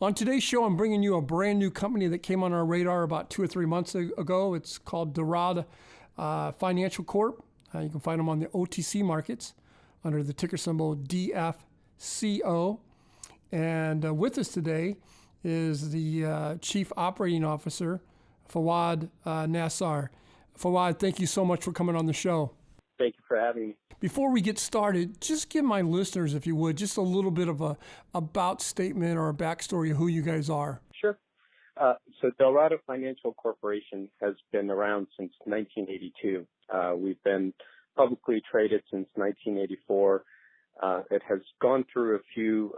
On today's show, I'm bringing you a brand new company that came on our radar about 2 or 3 months ago. It's called Dalrada Financial Corp. You can find them on the OTC markets under the ticker symbol DFCO. And with us today is the Chief Operating Officer, Fawad Nisar. Fawad, thank you so much for coming on the show. Thank you for having me. Before we get started, just give my listeners, if you would, just a little bit of a about statement or a backstory of who you guys are. Sure. So Dalrada Financial Corporation has been around since 1982. We've been publicly traded since 1984. It has gone through a few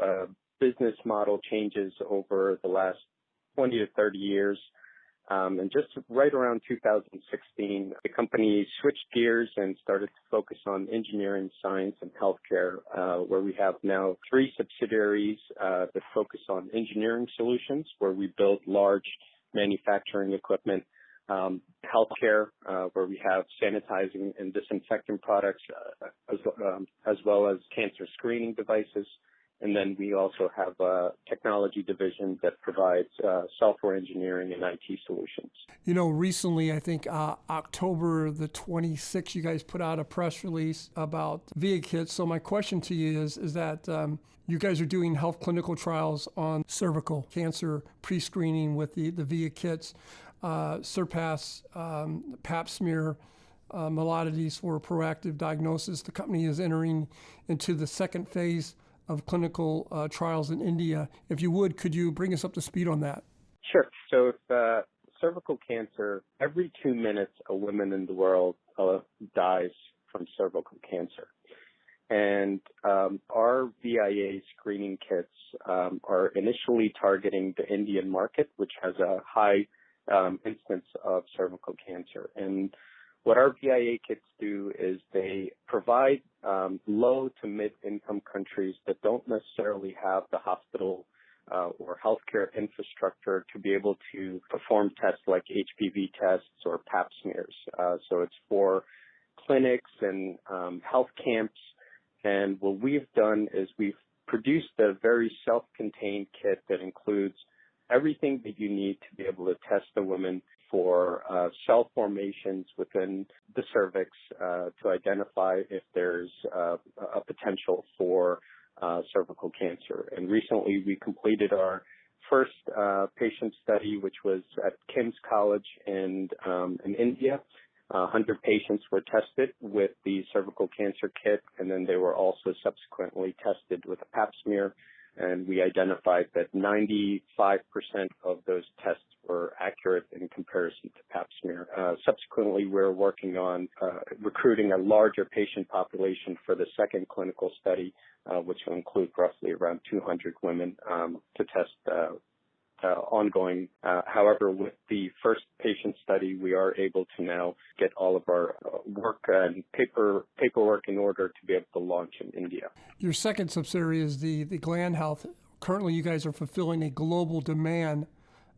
business model changes over the last 20 to 30 years. And just right around 2016, the company switched gears and started to focus on engineering, science, and healthcare, where we have now 3 subsidiaries that focus on engineering solutions, where we build large manufacturing equipment, healthcare, where we have sanitizing and disinfectant products, as well as cancer screening devices. And then we also have a technology division that provides software engineering and IT solutions. You know, recently, I think October the 26th, you guys put out a press release about VEGA Kits. So my question to you is that you guys are doing health clinical trials on cervical cancer pre-screening with the VEGA Kits, surpass pap smear modalities for proactive diagnosis. The company is entering into the second phase of clinical trials in India. If you would, could you bring us up to speed on that? Sure. So if cervical cancer, every 2 minutes a woman in the world dies from cervical cancer. And our VIA screening kits are initially targeting the Indian market, which has a high instance of cervical cancer. And what our VIA kits do is they provide low to mid-income countries that don't necessarily have the hospital or healthcare infrastructure to be able to perform tests like HPV tests or pap smears. So it's for clinics and health camps. And what we've done is we've produced a very self-contained kit that includes everything that you need to be able to test a woman for cell formations within the cervix to identify if there's a potential for cervical cancer. And recently we completed our first patient study, which was at King's College in India. 100 patients were tested with the cervical cancer kit, and then they were also subsequently tested with a pap smear. And we identified that 95% of those tests were accurate in comparison to pap smear. Subsequently, we're working on recruiting a larger patient population for the second clinical study, which will include roughly around 200 women to test ongoing. However, with the first patient study, we are able to now get all of our work and paperwork in order to be able to launch in India. Your second subsidiary is the Gland Health. Currently, you guys are fulfilling a global demand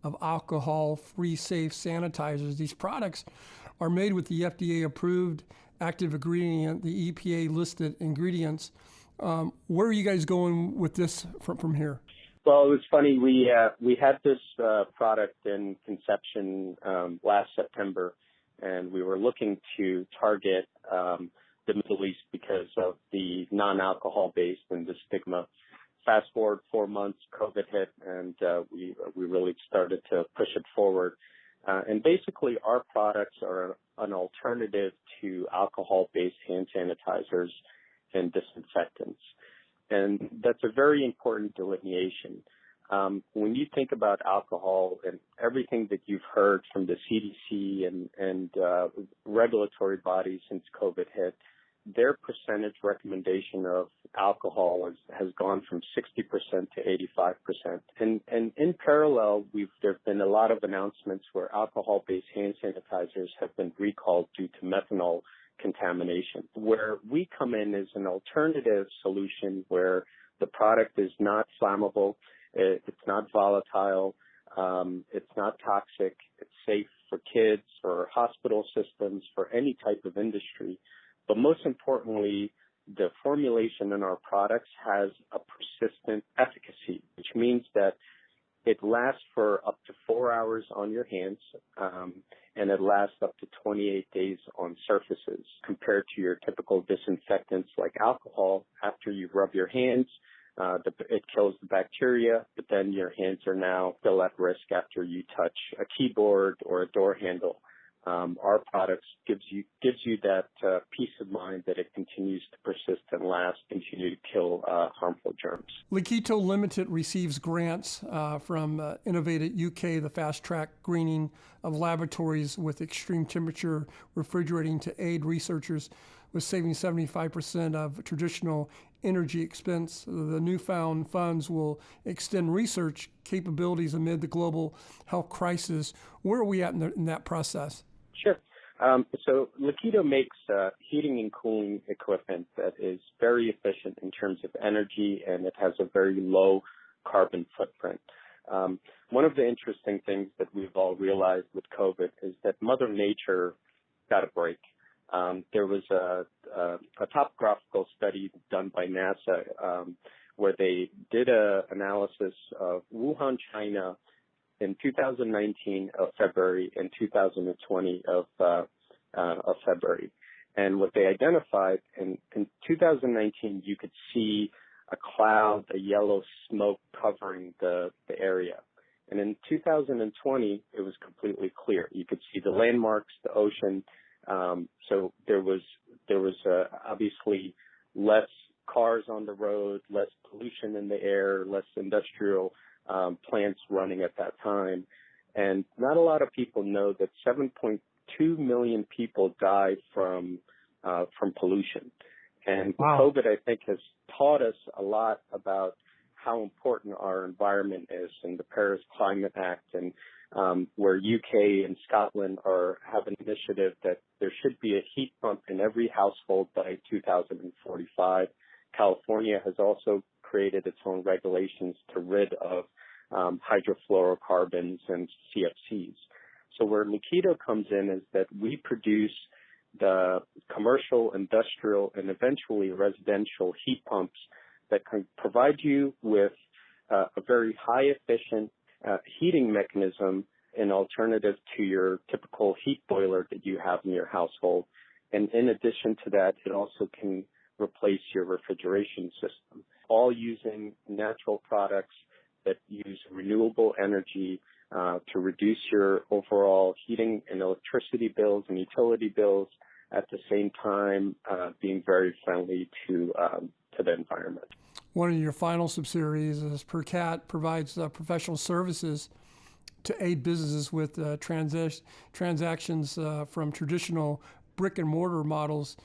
of alcohol-free, safe sanitizers. These products are made with the FDA-approved active ingredient, the EPA-listed ingredients. Where are you guys going with this from here? Well, it was funny. We had this product in conception last September, and we were looking to target the Middle East because of the non-alcohol based and the stigma. Fast forward 4 months, COVID hit, and we really started to push it forward. And basically, our products are an alternative to alcohol-based hand sanitizers and disinfectants. And that's a very important delineation. When you think about alcohol and everything that you've heard from the CDC and regulatory bodies since COVID hit, their percentage recommendation of alcohol has gone from 60% to 85%. And in parallel, there have been a lot of announcements where alcohol-based hand sanitizers have been recalled due to methanol contamination. Where we come in is an alternative solution where the product is not flammable, it's not volatile, it's not toxic, it's safe for kids, for hospital systems, for any type of industry. But most importantly, the formulation in our products has a persistent efficacy, which means that It lasts for up to 4 hours on your hands, and it lasts up to 28 days on surfaces compared to your typical disinfectants like alcohol. After you rub your hands, it kills the bacteria, but then your hands are now still at risk after you touch a keyboard or a door handle. Our products gives you that peace of mind that it continues to persist and last, continue to kill harmful germs. Laquito Limited receives grants from Innovative UK, the fast-track greening of laboratories with extreme temperature refrigerating to aid researchers with saving 75% of traditional energy expense. The newfound funds will extend research capabilities amid the global health crisis. Where are we at in that process? Sure. So Laquito makes heating and cooling equipment that is very efficient in terms of energy, and it has a very low carbon footprint. One of the interesting things that we've all realized with COVID is that Mother Nature got a break. There was a topographical study done by NASA where they did an analysis of Wuhan, China, in 2019 of February and 2020 of February. And what they identified in 2019, you could see a cloud, a yellow smoke covering the area. And in 2020, it was completely clear. You could see the landmarks, the ocean. So there was obviously less cars on the road, less pollution in the air, less industrial plants running at that time. And not a lot of people know that 7.2 million people died from pollution. And Wow. COVID, I think, has taught us a lot about how important our environment is, and the Paris Climate Act, and where UK and Scotland have an initiative that there should be a heat pump in every household by 2045. California has also created its own regulations to rid of hydrofluorocarbons and CFCs. So where Laquito comes in is that we produce the commercial, industrial, and eventually residential heat pumps that can provide you with a very high efficient heating mechanism, an alternative to your typical heat boiler that you have in your household. And in addition to that, it also can replace your refrigeration system, all using natural products that use renewable energy to reduce your overall heating and electricity bills and utility bills, at the same time being very friendly to the environment. One of your final subsidiaries is Percat provides professional services to aid businesses with transactions from traditional brick and mortar models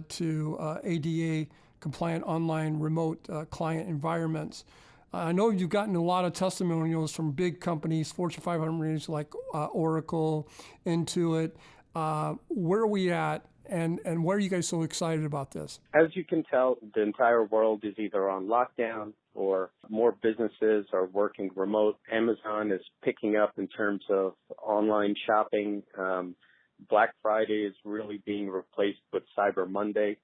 to ADA compliant online remote client environments. I know you've gotten a lot of testimonials from big companies, Fortune 500 like Oracle, Intuit. Where are we at, and why are you guys so excited about this? As you can tell, the entire world is either on lockdown or more businesses are working remote. Amazon is picking up in terms of online shopping. Black Friday is really being replaced with Cyber Monday,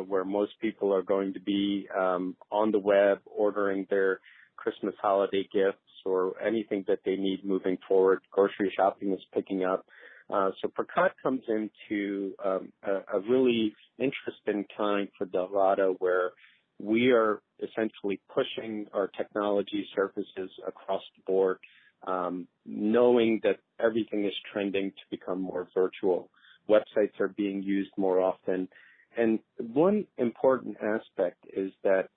where most people are going to be on the web ordering their Christmas holiday gifts or anything that they need moving forward. Grocery shopping is picking up. So Percat comes into a really interesting time for Dalrada, where we are essentially pushing our technology services across the board, knowing that everything is trending to become more virtual. Websites are being used more often. And one important aspect is that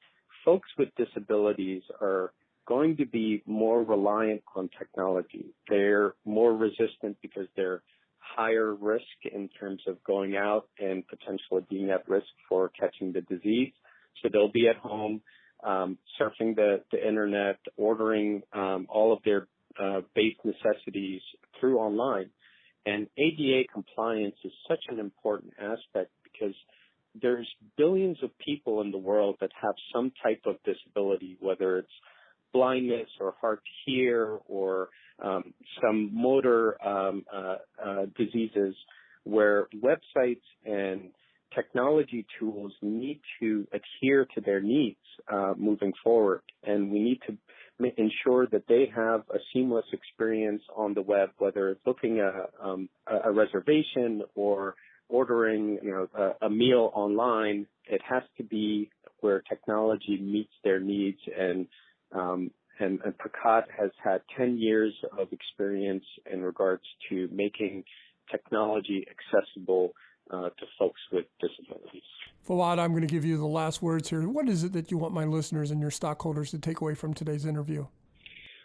folks with disabilities are going to be more reliant on technology. They're more resistant because they're higher risk in terms of going out and potentially being at risk for catching the disease. So they'll be at home, surfing the internet, ordering all of their base necessities through online. And ADA compliance is such an important aspect because there's billions of people in the world that have some type of disability, whether it's blindness or hard to hear or some motor diseases, where websites and technology tools need to adhere to their needs moving forward. And we need to ensure that they have a seamless experience on the web, whether it's booking a reservation or ordering, a meal online. It has to be where technology meets their needs, and Percat has had 10 years of experience in regards to making technology accessible to folks with disabilities. Fawad, I'm going to give you the last words here. What is it that you want my listeners and your stockholders to take away from today's interview?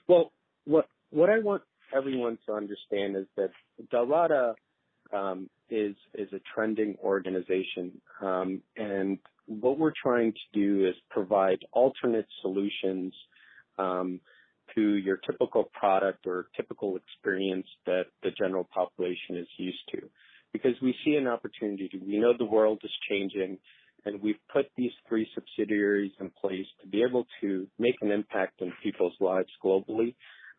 Well, what I want everyone to understand is that Dalrada is a trending organization, and what we're trying to do is provide alternate solutions to your typical product or typical experience that the general population is used to. Because we see an opportunity. We know the world is changing, and we've put these 3 subsidiaries in place to be able to make an impact in people's lives globally.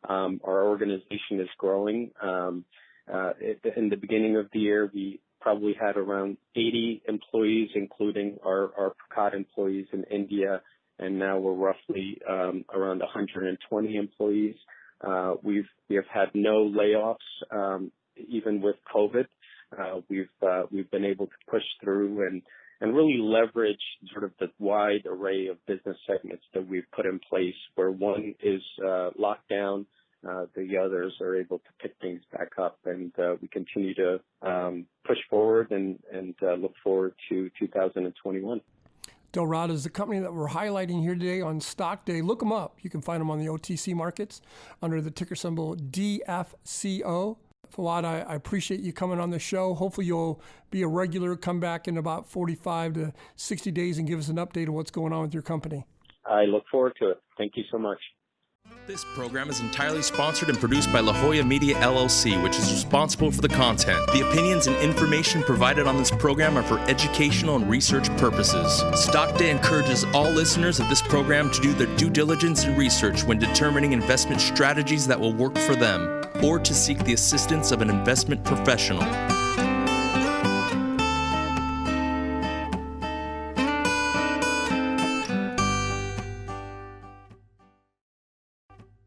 Our organization is growing. In the beginning of the year, we probably had around 80 employees, including our Percat employees in India, and now we're roughly around 120 employees. We have had no layoffs, even with COVID. We've been able to push through and really leverage sort of the wide array of business segments that we've put in place, where one is locked down, the others are able to pick things back up, and we continue to push forward and look forward to 2021. Dalrada is the company that we're highlighting here today on Stock Day. Look them up. You can find them on the OTC markets under the ticker symbol DFCO. Fawad, I appreciate you coming on the show. Hopefully you'll be a regular, come back in about 45 to 60 days and give us an update of what's going on with your company. I look forward to it. Thank you so much. This program is entirely sponsored and produced by La Jolla Media LLC, which is responsible for the content. The opinions and information provided on this program are for educational and research purposes. Stock Day encourages all listeners of this program to do their due diligence and research when determining investment strategies that will work for them, or to seek the assistance of an investment professional.